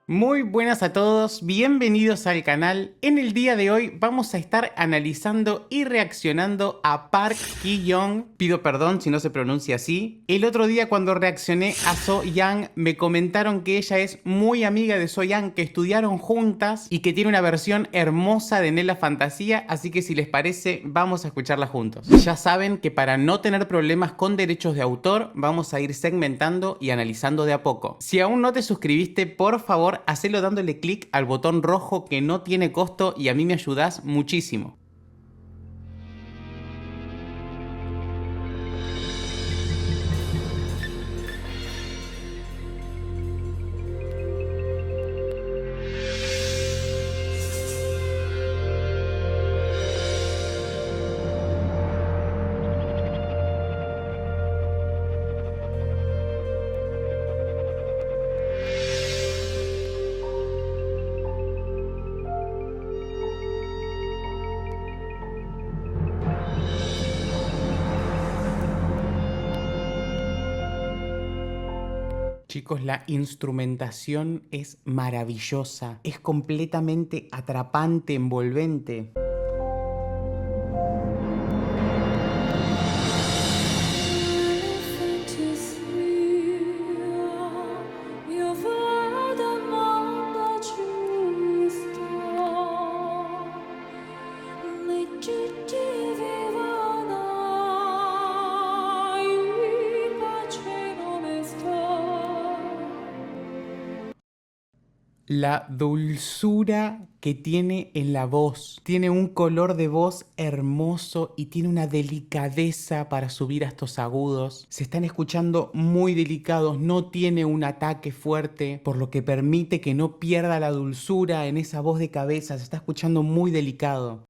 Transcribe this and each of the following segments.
Muy buenas a todos, bienvenidos al canal. En el día de hoy vamos a estar analizando y reaccionando a Park Ki-young. Pido perdón si no se pronuncia así. El otro día cuando reaccioné a So-young me comentaron que ella es muy amiga de So-young, que estudiaron juntas y que tiene una versión hermosa de Nella Fantasía, así que si les parece vamos a escucharla juntos. Ya saben que para no tener problemas con derechos de autor vamos a ir segmentando y analizando de a poco. Si aún no te suscribiste, por favor hacelo dándole clic al botón rojo que no tiene costo y a mí me ayudás muchísimo. Chicos, la instrumentación es maravillosa, es completamente atrapante, envolvente. La dulzura que tiene en la voz. Tiene un color de voz hermoso y tiene una delicadeza para subir a estos agudos. Se están escuchando muy delicados, no tiene un ataque fuerte, por lo que permite que no pierda la dulzura en esa voz de cabeza. Se está escuchando muy delicado.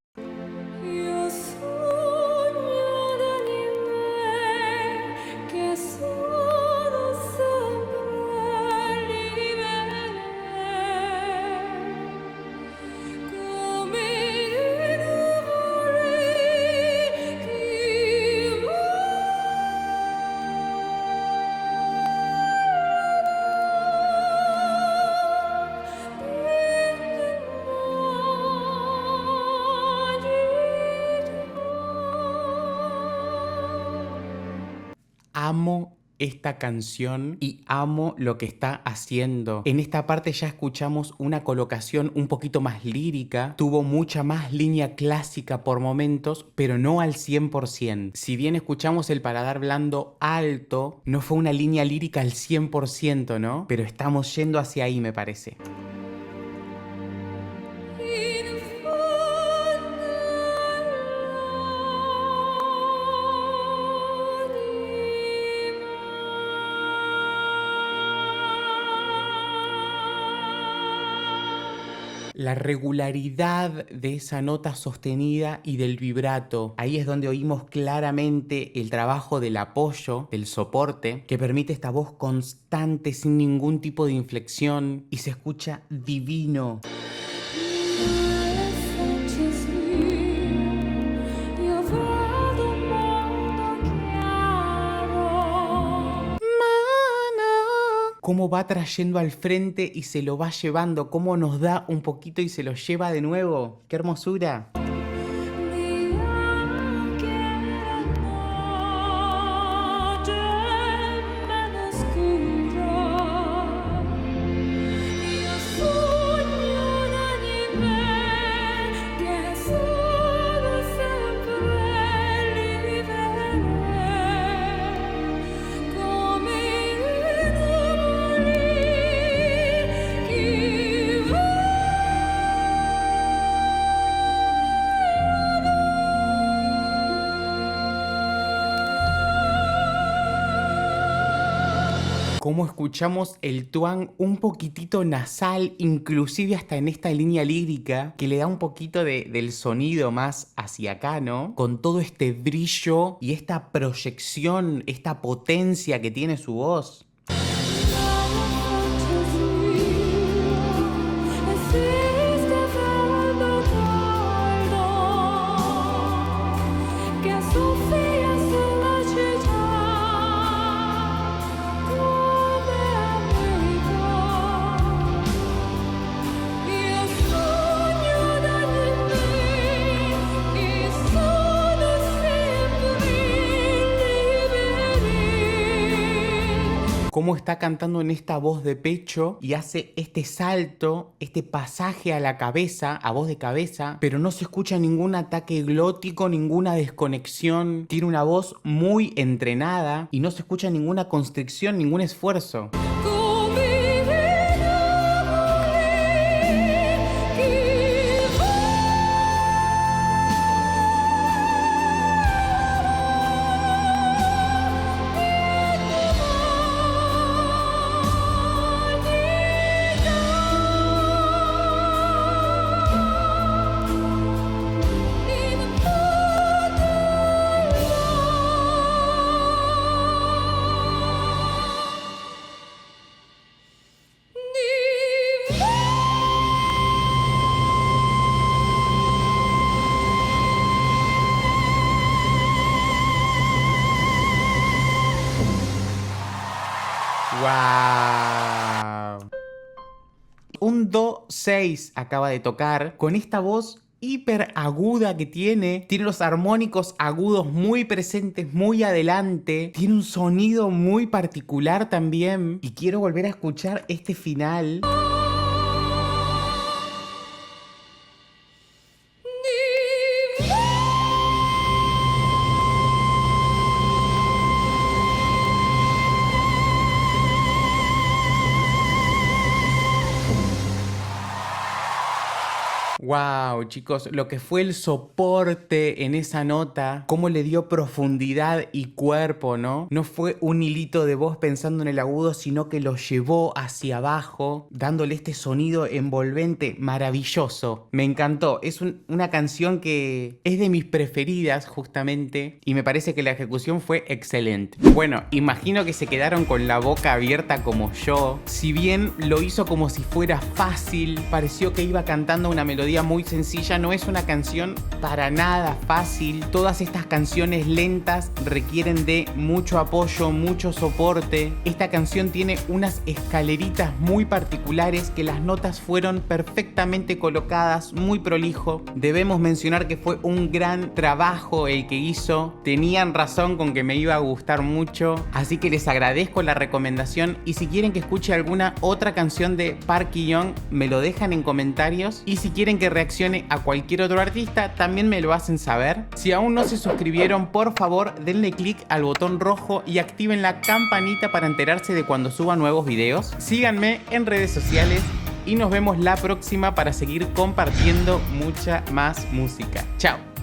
Amo esta canción y amo lo que está haciendo. En esta parte ya escuchamos una colocación un poquito más lírica, tuvo mucha más línea clásica por momentos, pero no al 100%. Si bien escuchamos el paladar blando alto, no fue una línea lírica al 100%, ¿no? Pero estamos yendo hacia ahí, me parece. La regularidad de esa nota sostenida y del vibrato. Ahí es donde oímos claramente el trabajo del apoyo, del soporte, que permite esta voz constante sin ningún tipo de inflexión y se escucha divino. Cómo va trayendo al frente y se lo va llevando, cómo nos da un poquito y se lo lleva de nuevo. ¡Qué hermosura! Cómo escuchamos el tuang un poquitito nasal, inclusive hasta en esta línea lírica, que le da un poquito del sonido más hacia acá, ¿no? Con todo este brillo y esta proyección, esta potencia que tiene su voz. cómo está cantando en esta voz de pecho y hace este salto, este pasaje a la cabeza, a voz de cabeza, pero no se escucha ningún ataque glótico, ninguna desconexión. Tiene una voz muy entrenada y no se escucha ninguna constricción, ningún esfuerzo. ¡Wow! Un Do 6 acaba de tocar con esta voz hiper aguda que tiene los armónicos agudos muy presentes, muy adelante, tiene un sonido muy particular también y quiero volver a escuchar este final. Wow, chicos, lo que fue el soporte en esa nota, cómo le dio profundidad y cuerpo, ¿no? No fue un hilito de voz pensando en el agudo, sino que lo llevó hacia abajo, dándole este sonido envolvente maravilloso. Me encantó, es una canción que es de mis preferidas justamente y me parece que la ejecución fue excelente. Bueno, imagino que se quedaron con la boca abierta como yo. Si bien lo hizo como si fuera fácil, pareció que iba cantando una melodía muy sencilla, no es una canción para nada fácil. Todas estas canciones lentas requieren de mucho apoyo, mucho soporte. Esta canción tiene unas escaleritas muy particulares que las notas fueron perfectamente colocadas, muy prolijo. Debemos mencionar que fue un gran trabajo el que hizo. Tenían razón con que me iba a gustar mucho, así que les agradezco la recomendación y si quieren que escuche alguna otra canción de Park Ji-young me lo dejan en comentarios y si quieren que reaccione a cualquier otro artista también me lo hacen saber. Si aún no se suscribieron, por favor denle click al botón rojo y activen la campanita para enterarse de cuando suba nuevos videos. Síganme en redes sociales y nos vemos la próxima para seguir compartiendo mucha más música. Chao.